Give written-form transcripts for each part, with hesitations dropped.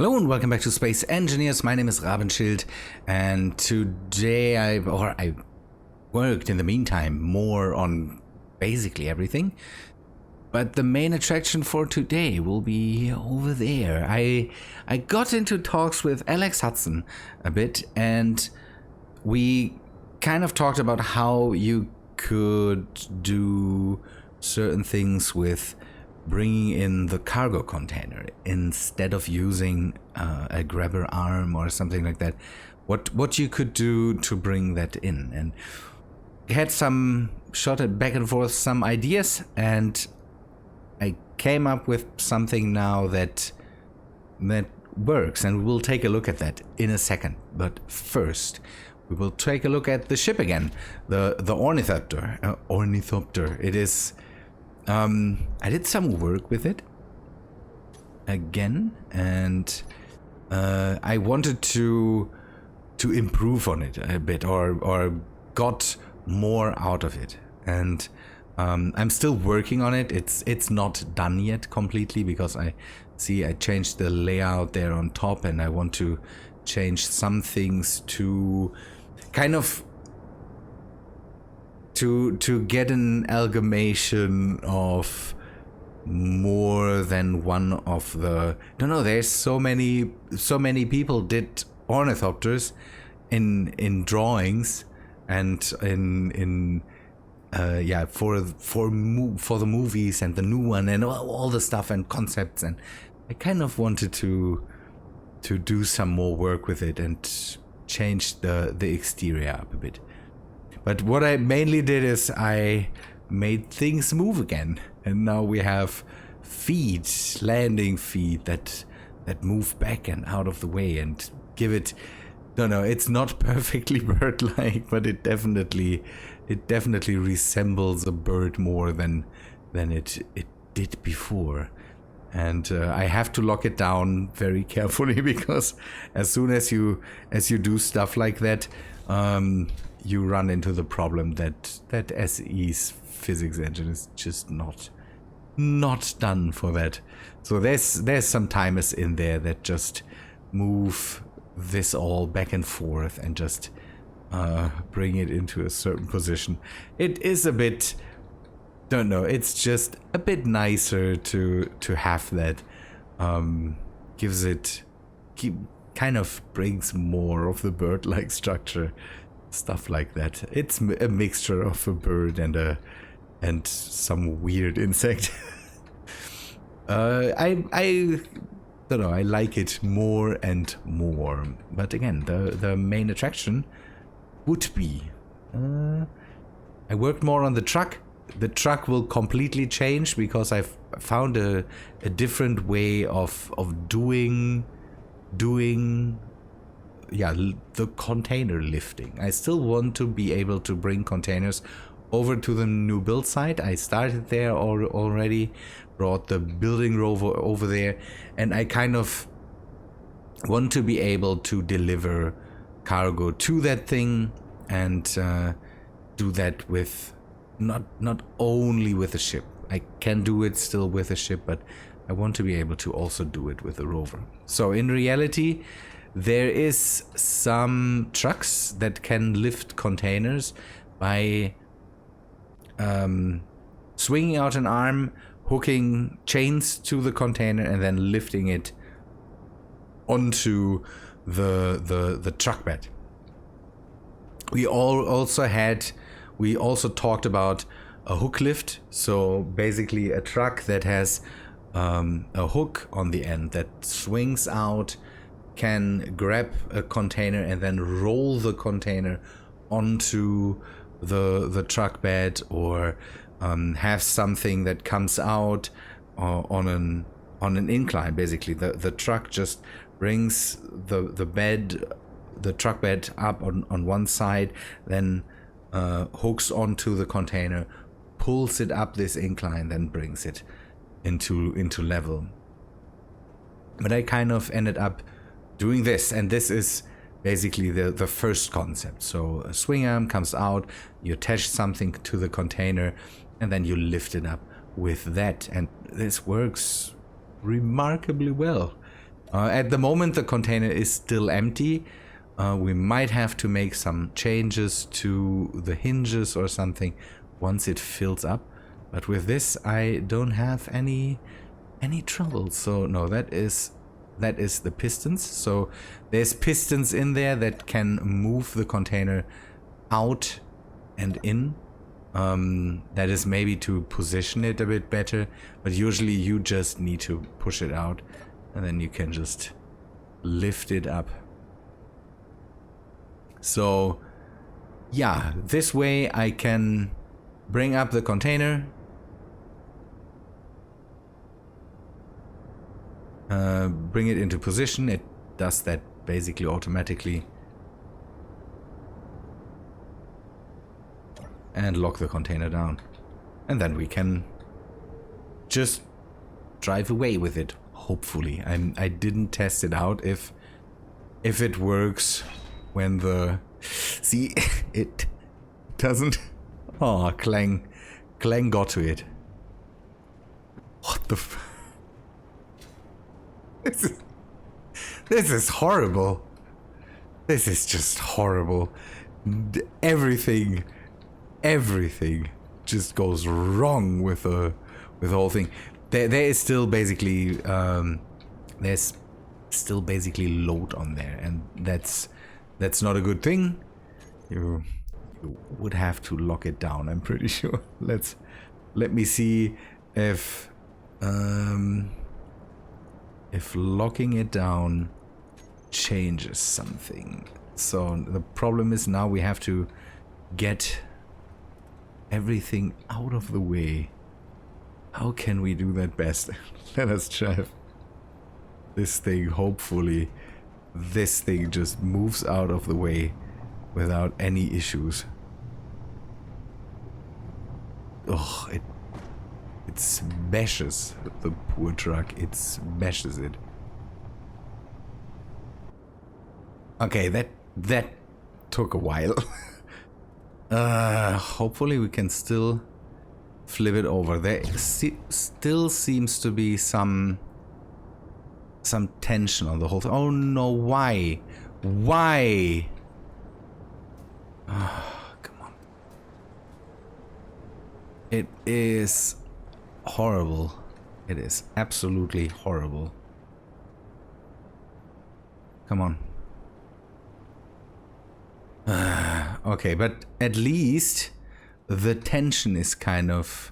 Hello and welcome back to Space Engineers. My name is Rabenschild, and today I worked in the meantime more on basically everything. But the main attraction for today will be over there. I got into talks with Alex Hudson a bit, and we kind of talked about how you could do certain things with bringing in the cargo container instead of using a grabber arm or something like that. What you could do to bring that in, and had some shot it back and forth some ideas, and I came up with something now that works, and we'll take a look at that in a second. But first, we will take a look at the ship again, the Ornithopter. Ornithopter. It is. I did some work with it again, and I wanted to improve on it a bit, or got more out of it, and I'm still working on it. It's not done yet completely, because I changed the layout there on top, and I want to change some things to kind of to get an amalgamation of more than one of the. No, there's so many people did ornithopters in drawings and in for the movies and the new one and all the stuff and concepts, and I kind of wanted to do some more work with it and change the exterior up a bit. But what I mainly did is I made things move again, and now we have feet, landing feet that move back and out of the way and give it. No, it's not perfectly bird-like, but it definitely resembles a bird more than it did before. And I have to lock it down very carefully, because as soon as you do stuff like that, you run into the problem that SE's physics engine is just not done for that. So there's some timers in there that just move this all back and forth and just bring it into a certain position. It is a bit, don't know, it's just a bit nicer to have that. Gives it, kind of brings more of the bird-like structure. Stuff like that. It's a mixture of a bird and some weird insect. I don't know. I like it more and more. But again, the main attraction would be. I worked more on the truck. The truck will completely change, because I've found a different way of doing. The container lifting. I still want to be able to bring containers over to the new build site. I started there already, brought the building rover over there, and I kind of want to be able to deliver cargo to that thing, and do that with not only with a ship. I can do it still with a ship, but I want to be able to also do it with a rover. So in reality, there is some trucks that can lift containers by swinging out an arm, hooking chains to the container, and then lifting it onto the truck bed. We also talked about a hook lift. So basically a truck that has a hook on the end that swings out, can grab a container and then roll the container onto the truck bed, or have something that comes out on an incline. Basically, the truck just brings the truck bed up on one side, then hooks onto the container, pulls it up this incline, then brings it into level. But I kind of ended up doing this, and this is basically the first concept. So a swing arm comes out, you attach something to the container, and then you lift it up with that, and this works remarkably well. At the moment the container is still empty. We might have to make some changes to the hinges or something once it fills up. But with this I don't have any trouble. So no, that is the pistons. So there's pistons in there that can move the container out and in. That is maybe to position it a bit better, but usually you just need to push it out and then you can just lift it up. So yeah, this way I can bring up the container, bring it into position. It does that basically automatically, and lock the container down, and then we can just drive away with it. Hopefully, I didn't test it out if it works when the see it doesn't. Oh, Clang got to it. What the this is horrible. This is just horrible. Everything just goes wrong with the whole thing. There is still basically there's still basically load on there, and that's not a good thing. You would have to lock it down, I'm pretty sure. Let me see if locking it down changes something. So the problem is now we have to get everything out of the way. How can we do that best? Let us try this thing. Hopefully this thing just moves out of the way without any issues. Oh, it smashes the poor truck. It smashes it. Okay, that took a while. Hopefully we can still flip it over. There still seems to be some tension on the whole thing. Oh no, why? Why? Oh, come on. It is horrible. It is absolutely horrible. Come on. Okay, but at least the tension is kind of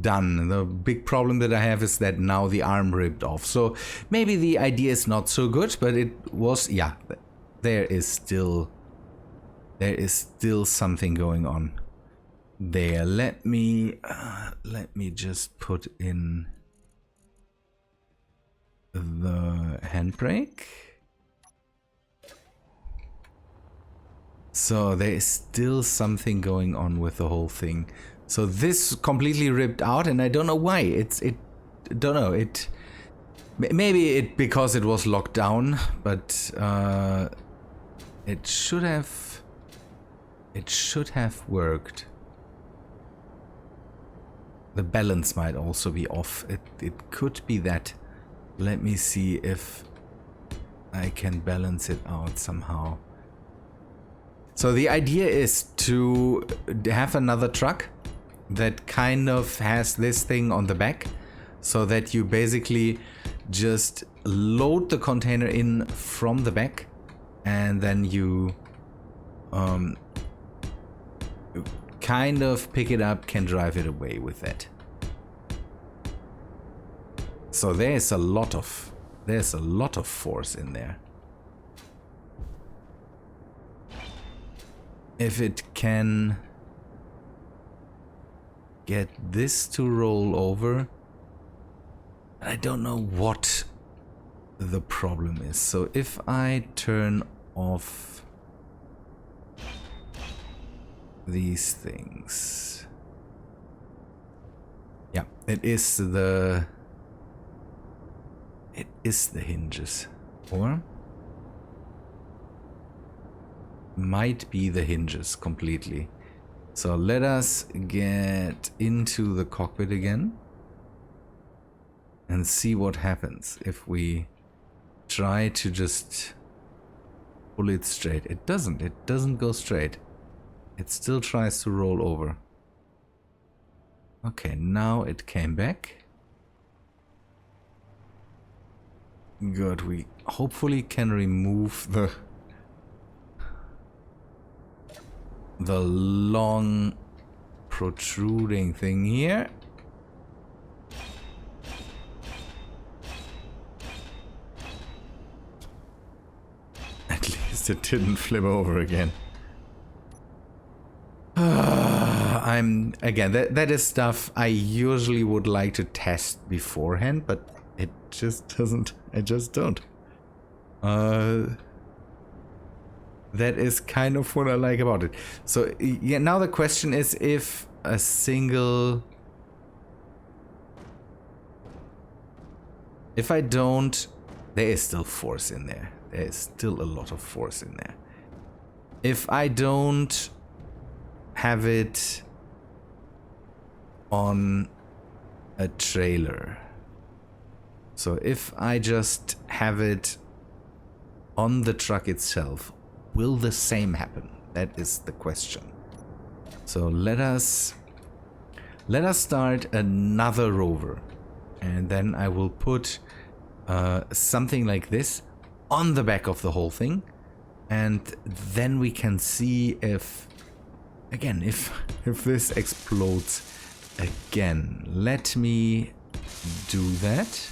done. The big problem that I have is that now the arm ripped off. So maybe the idea is not so good, but it was, yeah, there is still something going on there. Let me just put in the handbrake. So there is still something going on with the whole thing. So this completely ripped out, and I don't know why. Maybe because it was locked down, but it should have worked. The balance might also be off. It could be that. Let me see if I can balance it out somehow. So the idea is to have another truck that kind of has this thing on the back, so that you basically just load the container in from the back, and then you kind of pick it up, can drive it away with that. So there's a lot of force in there. If it can get this to roll over, I don't know what the problem is. So if I turn off these things, yeah, it is the hinges, or might be the hinges completely. So let us get into the cockpit again and see what happens if we try to just pull it straight. It doesn't go straight. It still tries to roll over. Okay, now it came back. Good, we hopefully can remove the long protruding thing here. At least it didn't flip over again. Again, that is stuff I usually would like to test beforehand, but it just doesn't. I just don't. That is kind of what I like about it. So yeah, now the question is if a single... If I don't... There is still force in there. There is still a lot of force in there. If I don't have it on a trailer. So if I just have it on the truck itself, will the same happen? That is the question. So let us start another rover, and then I will put something like this on the back of the whole thing, and then we can see if, again, if this explodes again. Let me do that,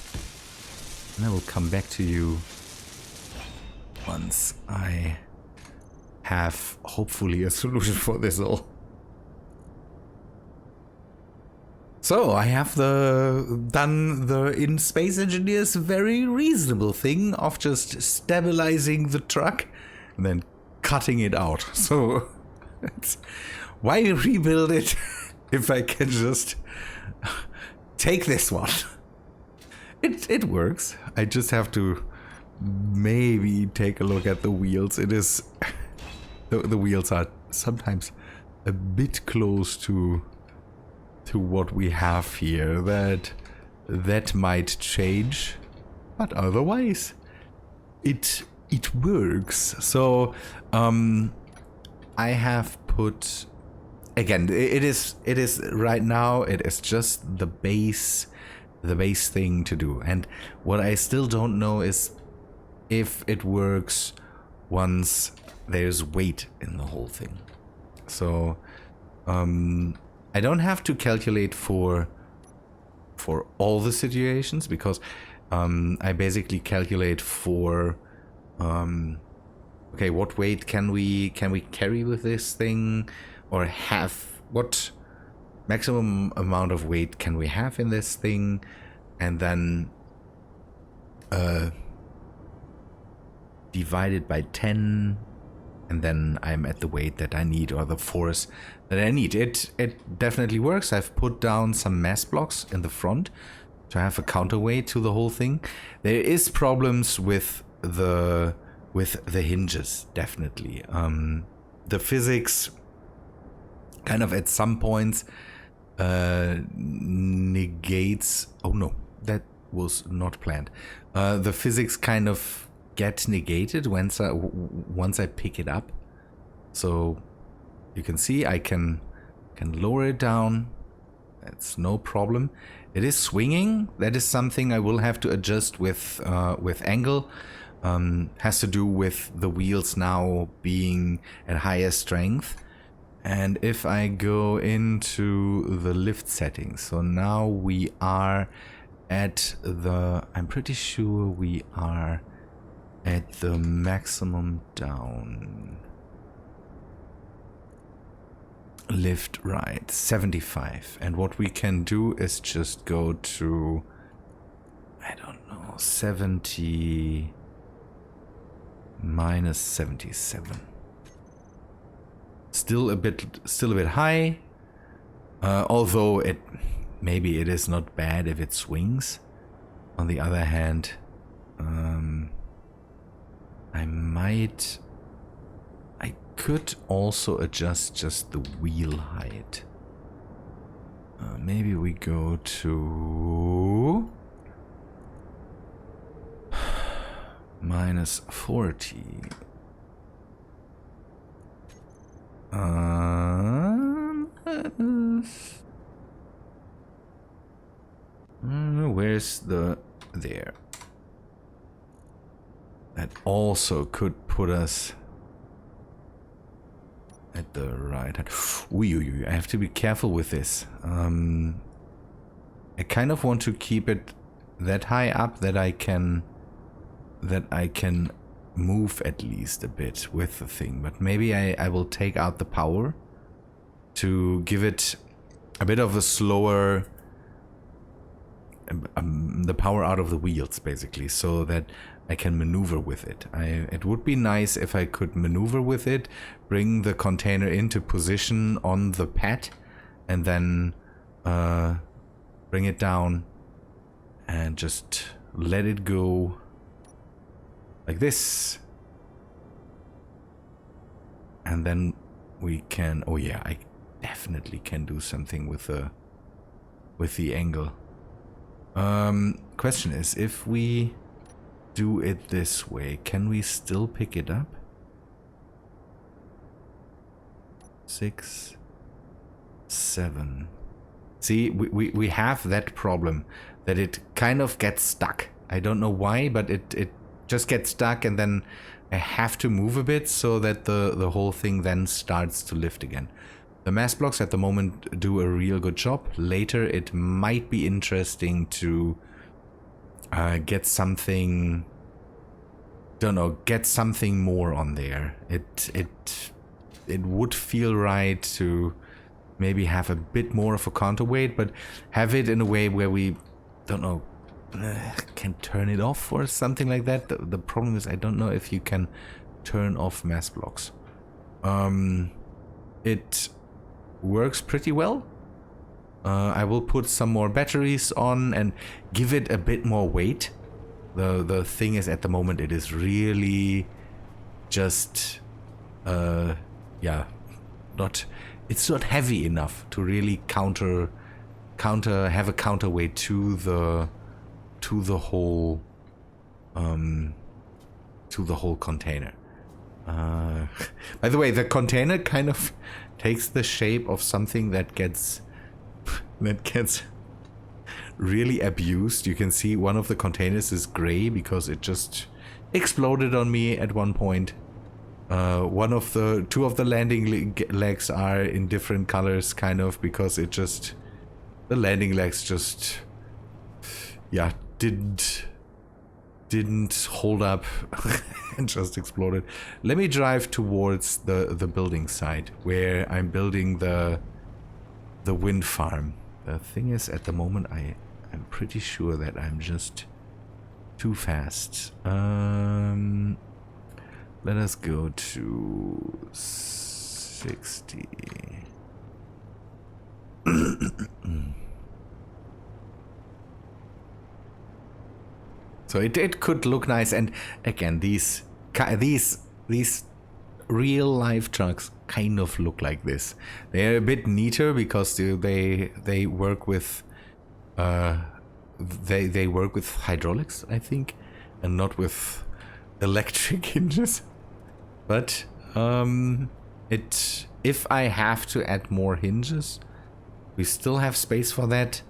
and I will come back to you once I have hopefully a solution for this all. So I have done the in Space Engineers very reasonable thing of just stabilizing the truck and then cutting it out. So why rebuild it if I can just take this one? It works. I just have to maybe take a look at the wheels. It is the wheels are sometimes a bit close to what we have here. That might change, but otherwise it works. So I have put, again, it is right now, it is just the base thing to do, and what I still don't know is if it works once there's weight in the whole thing. So I don't have to calculate for all the situations, because I basically calculate for okay, what weight can we carry with this thing, or have what maximum amount of weight can we have in this thing, and then divide it by 10, and then I'm at the weight that I need, or the force that I need. It definitely works. I've put down some mass blocks in the front to have a counterweight to the whole thing. There is problems with the hinges, definitely. The physics kind of at some points negates... Oh no, that was not planned. The physics kind of get negated once I pick it up. So you can see I can lower it down. That's no problem. It is swinging. That is something I will have to adjust with angle. Has to do with the wheels now being at higher strength. And if I go into the lift settings, so now we are at I'm pretty sure we are at the maximum down. Lift right, 75. And what we can do is just go to, I don't know, 70 minus 77. Still a bit high, although maybe it is not bad if it swings. On the other hand, I could also adjust just the wheel height. Maybe we go to minus 40. Where's the... there. That also could put us at the right hand. Ooh, I have to be careful with this. I kind of want to keep it that high up that I can move at least a bit with the thing. But maybe I will take out the power to give it a bit of a slower... the power out of the wheels, basically, so that I can maneuver with it. It would be nice if I could maneuver with it, bring the container into position on the pad, and then bring it down and just let it go like this. And then we can... oh yeah, I definitely can do something with the angle. Question is, if we do it this way, can we still pick it up? 6, 7. See, we have that problem, that it kind of gets stuck. I don't know why, but it just gets stuck, and then I have to move a bit so that the whole thing then starts to lift again. The mass blocks at the moment do a real good job. Later it might be interesting to get something, don't know, get something more on there. It would feel right to maybe have a bit more of a counterweight, but have it in a way where we, don't know, can turn it off or something like that. The problem is I don't know if you can turn off mass blocks. It works pretty well. I will put some more batteries on and give it a bit more weight. The thing is, at the moment it is really just yeah, it's not heavy enough to really have a counterweight to the whole container. By the way, the container kind of takes the shape of something that gets really abused. You can see one of the containers is gray because it just exploded on me at one point. Two of the landing legs are in different colors, kind of, because the landing legs just, yeah, didn't hold up and just exploded. Let me drive towards the building site where I'm building the wind farm. The thing is, at the moment I'm pretty sure that I'm just too fast. Let us go to 60. So it could look nice, and again, these real life trucks kind of look like this. They're a bit neater because they work with they work with hydraulics, I think, and not with electric hinges. But if I have to add more hinges, we still have space for that.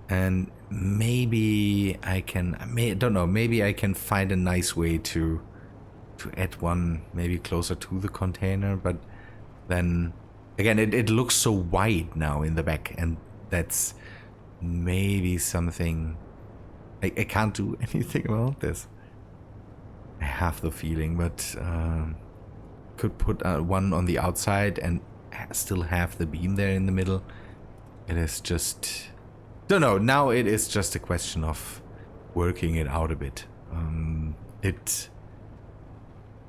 And maybe I can, don't know, maybe I can find a nice way to add one maybe closer to the container. But then again, it looks so wide now in the back, and that's maybe something I can't do anything about this. I have the feeling, but could put one on the outside and still have the beam there in the middle. It is just, don't know, now it is just a question of working it out a bit. It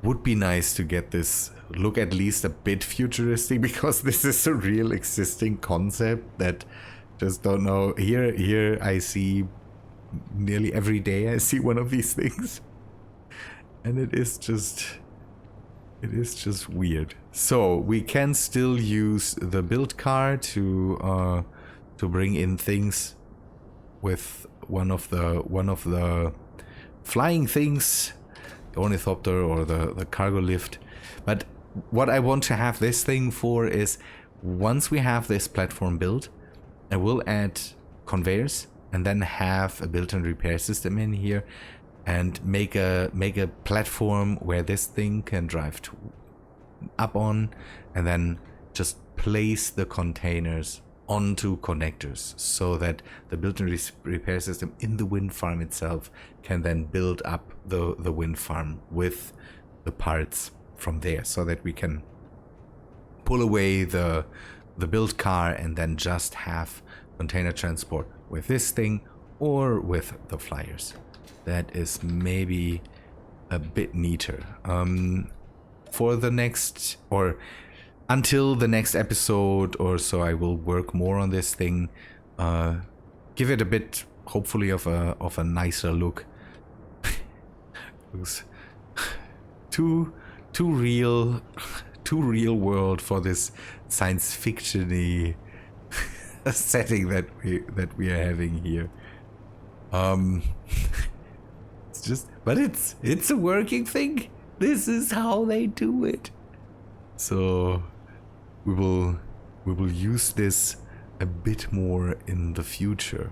would be nice to get this look at least a bit futuristic, because this is a real existing concept that just, don't know, here I see nearly every day I see one of these things, and it is just weird. So we can still use the build car to bring in things with one of the flying things Ornithopter or the cargo lift. But what I want to have this thing for is, once we have this platform built, I will add conveyors and then have a built-in repair system in here and make a platform where this thing can drive up on, and then just place the containers onto connectors so that the built-in repair system in the wind farm itself can then build up the wind farm with the parts from there, so that we can pull away the build car and then just have container transport with this thing or with the flyers. That is maybe a bit neater. For the next, or until the next episode or so, I will work more on this thing, give it a bit, hopefully, of a nicer look. Looks too real world for this science fiction-y setting that we are having here. It's just, but it's a working thing. This is how they do it. So we will use this a bit more in the future.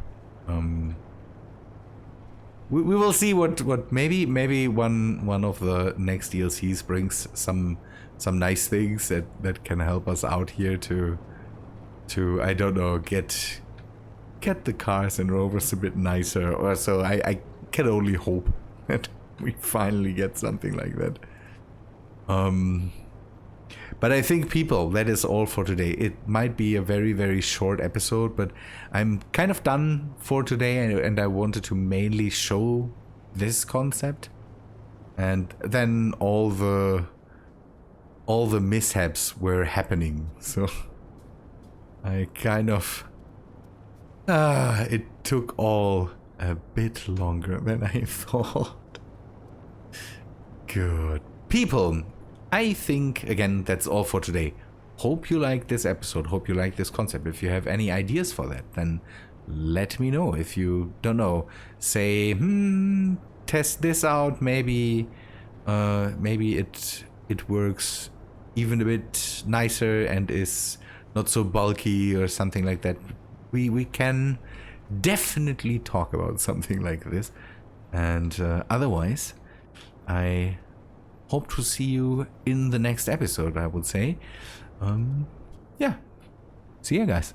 We will see what maybe one of the next DLCs brings some nice things that can help us out here to I don't know, get the cars and rovers a bit nicer or so. I can only hope that we finally get something like that. But I think, people, that is all for today. It might be a very, very short episode, but I'm kind of done for today, and I wanted to mainly show this concept, and then all the mishaps were happening. So I kind of it took all a bit longer than I thought. Good people, I think, again, that's all for today. Hope you like this episode. Hope you like this concept. If you have any ideas for that, then let me know. If you don't know, say, test this out. Maybe it works even a bit nicer and is not so bulky or something like that. We can definitely talk about something like this. And otherwise, I hope to see you in the next episode, I would say. Yeah. See ya, guys.